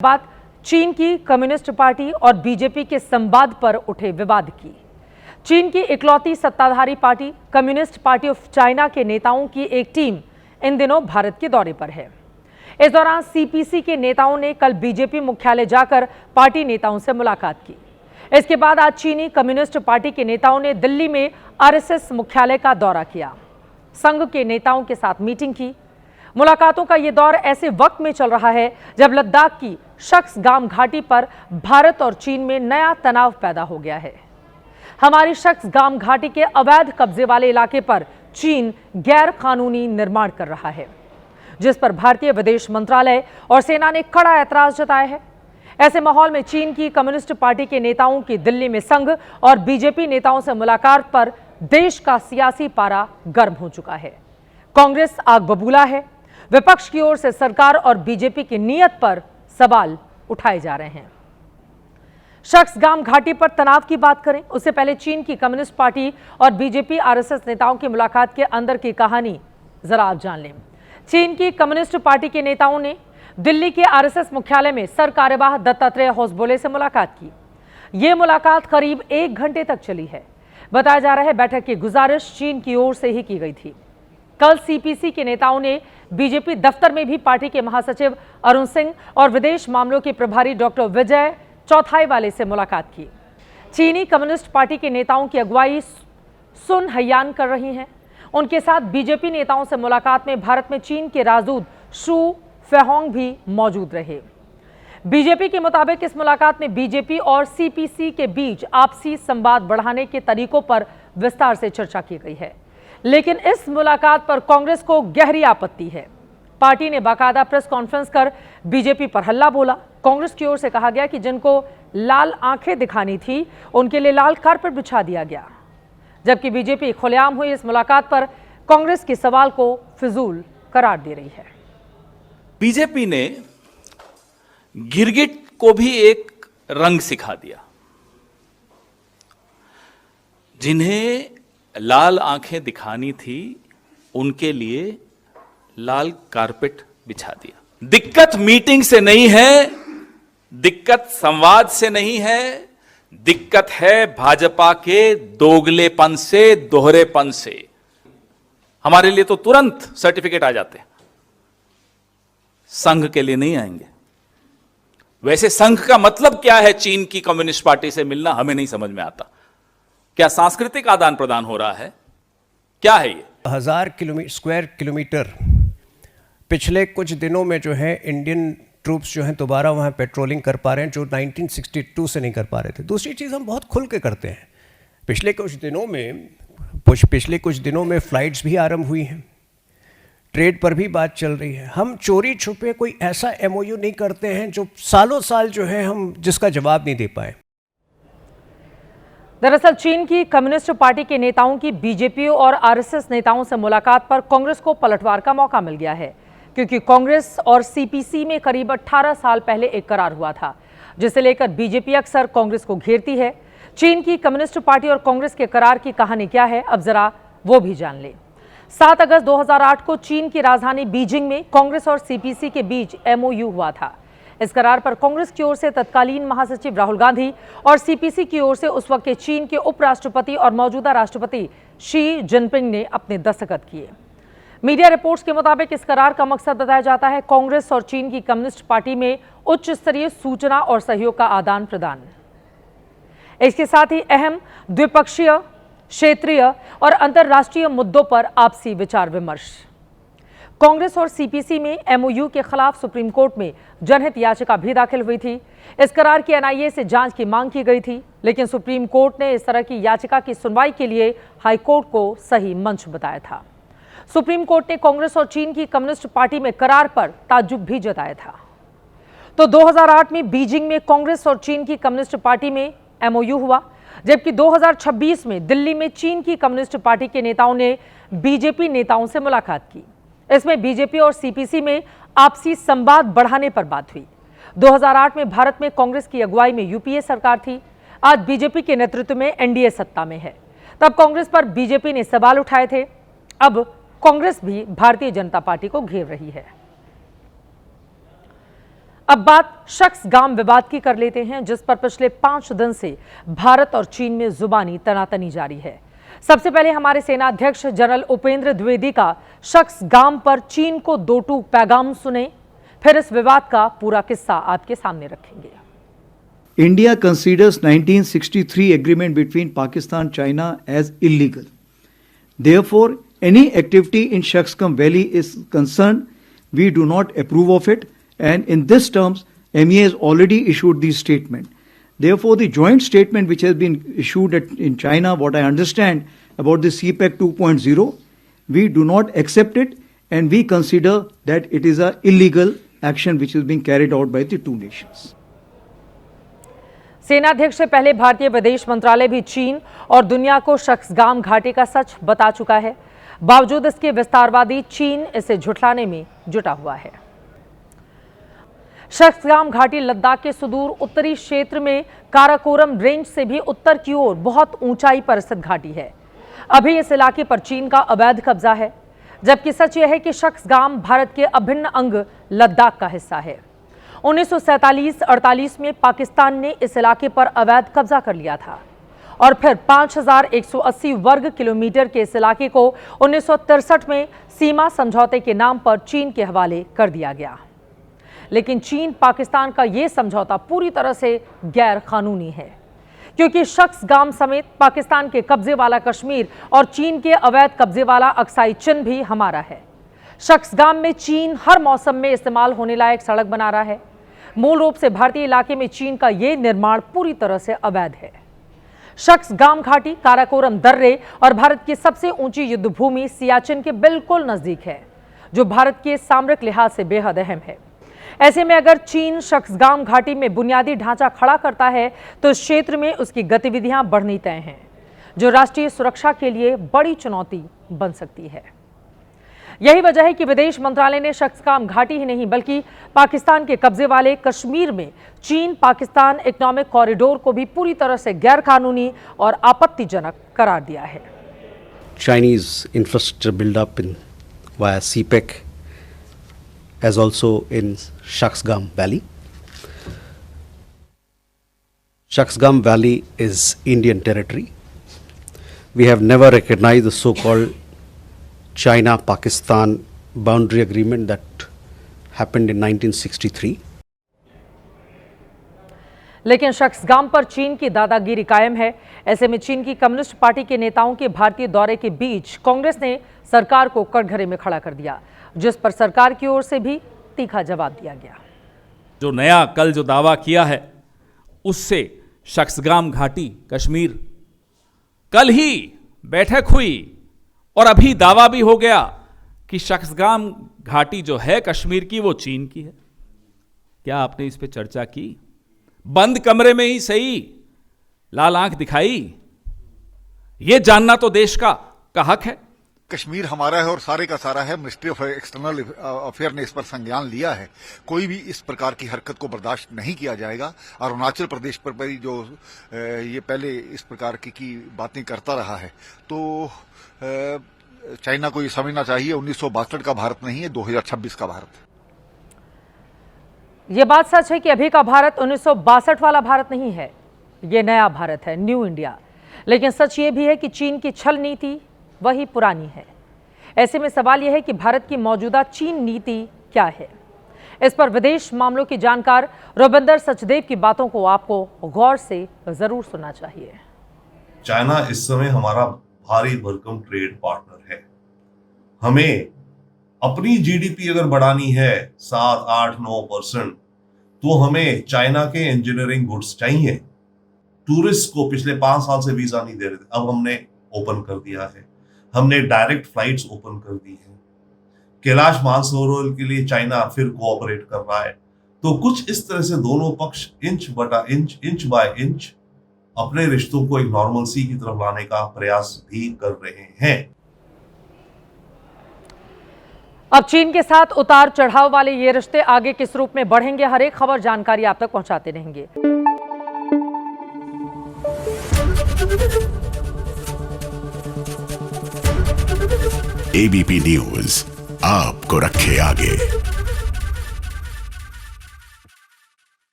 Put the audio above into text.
बात चीन की कम्युनिस्ट पार्टी और बीजेपी के संवाद पर उठे विवाद की। चीन की इकलौती सत्ताधारी party communist party of China के नेताओं की एक टीम इन दिनों भारत के दौरे पर है। इस दौरान सीपीसी के नेताओं ने कल बीजेपी मुख्यालय जाकर पार्टी नेताओं से मुलाकात की। इसके बाद आज चीनी कम्युनिस्ट पार्टी के नेताओं ने दिल्ली में आरएसएस मुख्यालय का दौरा किया, संघ के नेताओं के साथ मीटिंग की। मुलाकातों का यह दौर ऐसे वक्त में चल रहा है जब लद्दाख की शक्सगाम घाटी पर भारत और चीन में नया तनाव पैदा हो गया है। हमारी शक्सगाम घाटी के अवैध कब्जे वाले इलाके पर चीन गैर कानूनी निर्माण कर रहा है, जिस पर भारतीय विदेश मंत्रालय और सेना ने कड़ा ऐतराज जताया है। ऐसे माहौल में चीन की कम्युनिस्ट पार्टी के नेताओं की दिल्ली में संघ और बीजेपी नेताओं से मुलाकात पर देश का सियासी पारा गर्म हो चुका है। कांग्रेस आग बबूला है। विपक्ष की ओर से सरकार और बीजेपी की नीयत पर सवाल उठाए जा रहे हैं। शक्सगाम घाटी पर तनाव की बात करें उससे पहले चीन की कम्युनिस्ट पार्टी और बीजेपी आरएसएस नेताओं की मुलाकात के अंदर की कहानी जरा आप जान लें। चीन की कम्युनिस्ट पार्टी के नेताओं ने दिल्ली के आरएसएस मुख्यालय में सर कार्यवाह दत्तात्रेय होसबोले से मुलाकात की। यह मुलाकात करीब 1 घंटे तक चली है। बताया जा रहा है बैठक की गुजारिश चीन की ओर से ही की गई थी। कल सीपीसी के नेताओं ने बीजेपी दफ्तर में भी पार्टी के महासचिव अरुण सिंह और विदेश मामलों के प्रभारी डॉक्टर विजय चौथाईवाले से मुलाकात की। चीनी कम्युनिस्ट पार्टी के नेताओं की अगुवाई सुन हयान कर रही हैं। उनके साथ बीजेपी नेताओं से मुलाकात में भारत में चीन के राजदूत शू फेहोंग भी मौजूद रहे। बीजेपी के मुताबिक इस मुलाकात में बीजेपी और सीपीसी के बीच आपसी संवाद बढ़ाने के तरीकों पर विस्तार से चर्चा की गई है, लेकिन इस मुलाकात पर कांग्रेस को गहरी आपत्ति है। पार्टी ने बाकायदा प्रेस कॉन्फ्रेंस कर बीजेपी पर हल्ला बोला। कांग्रेस की ओर से कहा गया कि जिनको लाल आंखें दिखानी थी उनके लिए लाल कारपेट बिछा दिया गया, जबकि बीजेपी खुलेआम हुई इस मुलाकात पर कांग्रेस के सवाल को फिजूल करार दे रही है। बीजेपी ने गिरगिट को भी एक रंग सिखा दिया। जिन्हें लाल आंखें दिखानी थी उनके लिए लाल कारपेट बिछा दिया। दिक्कत मीटिंग से नहीं है, दिक्कत संवाद से नहीं है, दिक्कत है भाजपा के दोगलेपन से, दोहरेपन से। हमारे लिए तो तुरंत सर्टिफिकेट आ जाते हैं, संघ के लिए नहीं आएंगे। वैसे संघ का मतलब क्या है? चीन की कम्युनिस्ट पार्टी से मिलना हमें नहीं समझ में आता। क्या सांस्कृतिक आदान प्रदान हो रहा है? क्या है ये? 1000 स्क्वायर किलोमीटर पिछले कुछ दिनों में जो है इंडियन ट्रूप्स जो हैं दोबारा वहाँ पेट्रोलिंग कर पा रहे हैं, जो 1962 से नहीं कर पा रहे थे। दूसरी चीज़ हम बहुत खुल के करते हैं। पिछले कुछ दिनों में फ्लाइट्स भी आरंभ हुई हैं, ट्रेड पर भी बात चल रही है। हम चोरी छुपे कोई ऐसा एमओयू नहीं करते हैं जो सालों साल जो है हम जिसका जवाब नहीं दे पाए। दरअसल चीन की कम्युनिस्ट पार्टी के नेताओं की बीजेपी और आरएसएस नेताओं से मुलाकात पर कांग्रेस को पलटवार का मौका मिल गया है, क्योंकि कांग्रेस और सीपीसी में करीब 18 साल पहले एक करार हुआ था, जिसे लेकर बीजेपी अक्सर कांग्रेस को घेरती है। चीन की कम्युनिस्ट पार्टी और कांग्रेस के करार की कहानी क्या है, अब जरा वो भी जान लें। 7 अगस्त 2008 को चीन की राजधानी बीजिंग में कांग्रेस और सीपीसी के बीच एमओयू हुआ था। इस करार पर कांग्रेस की ओर से तत्कालीन महासचिव राहुल गांधी और सीपीसी की ओर से उस वक्त के चीन के उपराष्ट्रपति और मौजूदा राष्ट्रपति शी जिनपिंग ने अपने दस्तखत किए। मीडिया रिपोर्ट्स के मुताबिक इस करार का मकसद बताया जाता है कांग्रेस और चीन की कम्युनिस्ट पार्टी में उच्च स्तरीय सूचना और सहयोग का आदान प्रदान। इसके साथ ही अहम द्विपक्षीय, क्षेत्रीय और अंतर्राष्ट्रीय मुद्दों पर आपसी विचार विमर्श। कांग्रेस और सीपीसी में एमओयू के खिलाफ सुप्रीम कोर्ट में जनहित याचिका भी दाखिल हुई थी। इस करार की एनआईए से जांच की मांग की गई थी, लेकिन सुप्रीम कोर्ट ने इस तरह की याचिका की सुनवाई के लिए हाईकोर्ट को सही मंच बताया था। सुप्रीम कोर्ट ने कांग्रेस और चीन की कम्युनिस्ट पार्टी में करार पर ताज्जुब भी जताया था। तो 2008 में बीजिंग में कांग्रेस और चीन की कम्युनिस्ट पार्टी में एमओयू हुआ, जबकि 2026 में दिल्ली में चीन की कम्युनिस्ट पार्टी के नेताओं ने बीजेपी नेताओं से मुलाकात की। इसमें बीजेपी और सीपीसी में आपसी संवाद बढ़ाने पर बात हुई। 2008 में भारत में कांग्रेस की अगुवाई में यूपीए सरकार थी। आज बीजेपी के नेतृत्व में एनडीए सत्ता में है। तब कांग्रेस पर बीजेपी ने सवाल उठाए थे। अब कांग्रेस भी भारतीय जनता पार्टी को घेर रही है। अब बात शख्सगाम विवाद की कर लेते हैं, जिस पर पिछले 5 दिन से भारत और चीन में जुबानी तनातनी जारी है। सबसे पहले हमारे सेनाध्यक्ष जनरल उपेंद्र द्विवेदी का शख्सगाम पर चीन को 2 टूक पैगाम सुने, फिर इस विवाद का पूरा किस्सा आपके सामने रखेंगे। India considers 1963 agreement between Pakistan China as illegal. Therefore, any activity in Shaksgam Valley is concerned, we do not approve of it, and in this terms, MEA has already issued the statement. Therefore, the joint statement which has been issued in China, what I understand about the CPEC 2.0, we do not accept it, and we consider that it is an illegal action which is being carried out by the two nations. सेनाध्यक्ष से पहले भारतीय विदेश मंत्रालय भी चीन और दुनिया को शख्सगाम घाटी का सच बता चुका है। बावजूद इसके विस्तारवादी चीन इसे झुठलाने में जुटा हुआ है। शख्सगाम घाटी लद्दाख के सुदूर उत्तरी क्षेत्र में काराकोरम रेंज से भी उत्तर की ओर बहुत ऊंचाई पर स्थित घाटी है। अभी इस इलाके पर चीन का अवैध कब्जा है, जबकि सच यह है कि शख्सगाम भारत के अभिन्न अंग लद्दाख का हिस्सा है। 1947-48 में पाकिस्तान ने इस इलाके पर अवैध कब्जा कर लिया था और फिर 5180 वर्ग किलोमीटर के इस इलाके को 1963 में सीमा समझौते के नाम पर चीन के हवाले कर दिया गया। लेकिन चीन पाकिस्तान का यह समझौता पूरी तरह से गैर कानूनी है, क्योंकि शख्सगाम समेत पाकिस्तान के कब्जे वाला कश्मीर और चीन के अवैध कब्जे वाला अक्साई चिन भी हमारा है। शख्सगाम में चीन हर मौसम में इस्तेमाल होने लायक सड़क बना रहा है। मूल रूप से भारतीय इलाके में चीन का यह निर्माण पूरी तरह से अवैध है। शख्सगाम घाटी काराकोरम दर्रे और भारत की सबसे ऊंची युद्धभूमि सियाचिन के बिल्कुल नजदीक है, जो भारत के सामरिक लिहाज से बेहद अहम है। ऐसे में अगर चीन शख्सगाम घाटी में बुनियादी ढांचा खड़ा करता है तो इस क्षेत्र में उसकी गतिविधियां बढ़नी तय हैं, जो राष्ट्रीय सुरक्षा के लिए बड़ी चुनौती बन सकती है। यही वजह है कि विदेश मंत्रालय ने शख्सगाम घाटी ही नहीं बल्कि पाकिस्तान के कब्जे वाले कश्मीर में चीन पाकिस्तान इकोनॉमिक कॉरिडोर को भी पूरी तरह से गैर कानूनी और आपत्तिजनक करार दिया है। Chinese infrastructure build-up in via CPEC, as also in Shaksgam Valley. Shaksgam Valley is Indian territory. We have never recognized the so-called China-Pakistan boundary agreement that happened in 1963. लेकिन शख्सगाम पर चीन की दादागिरी कायम है। ऐसे में चीन की कम्युनिस्ट पार्टी के नेताओं के भारतीय दौरे के बीच कांग्रेस ने सरकार को कटघरे में खड़ा कर दिया, जिस पर सरकार की ओर से भी तीखा जवाब दिया गया। जो नया कल जो दावा किया है, उससे शख्सगाम घाटी कश्मीर, कल ही बैठक हुई और अभी दावा भी हो गया कि शख्सगाम घाटी जो है कश्मीर की वो चीन की है। क्या आपने इस पे चर्चा की? बंद कमरे में ही सही, लाल आंख दिखाई? ये जानना तो देश का हक है। कश्मीर हमारा है और सारे का सारा है। मिनिस्ट्री ऑफ एक्सटर्नल अफेयर ने इस पर संज्ञान लिया है। कोई भी इस प्रकार की हरकत को बर्दाश्त नहीं किया जाएगा। अरुणाचल प्रदेश पर भी जो ये पहले इस प्रकार की बातें करता रहा है, तो चाइना को ये समझना चाहिए 1962 का भारत नहीं है, 2026 का भारत है। यह बात सच है कि अभी का भारत 1962 वाला भारत नहीं है, यह नया भारत है, न्यू इंडिया। लेकिन सच ये भी है कि चीन की छल नीति वही पुरानी है। ऐसे में सवाल यह है कि भारत की मौजूदा चीन नीति क्या है। इस पर विदेश मामलों की जानकार रविंदर सचदेव की बातों को आपको गौर से जरूर सुनना चाहिए। चाइना इस समय हमारा भारी भरकम ट्रेड पार्टनर है। हमें अपनी जीडीपी अगर बढ़ानी है 7, 8, 9%, तो हमें चाइना के इंजीनियरिंग गुड्स चाहिए। टूरिस्ट को पिछले 5 साल से वीजा नहीं दे रहे थे, अब हमने ओपन कर दिया है। हमने डायरेक्ट फ्लाइट्स ओपन कर दी है। कैलाश मानसरोवर के लिए चाइना फिर कोऑपरेट कर रहा है। तो कुछ इस तरह से दोनों पक्ष इंच बटा इंच, इंच बाय इंच अपने रिश्तों को एक नॉर्मलसी की तरफ लाने का प्रयास भी कर रहे हैं। अब चीन के साथ उतार चढ़ाव वाले ये रिश्ते आगे किस रूप में बढ़ेंगे, हर एक खबर जानकारी आप तक पहुंचाते रहेंगे। एबीपी न्यूज आपको रखे आगे।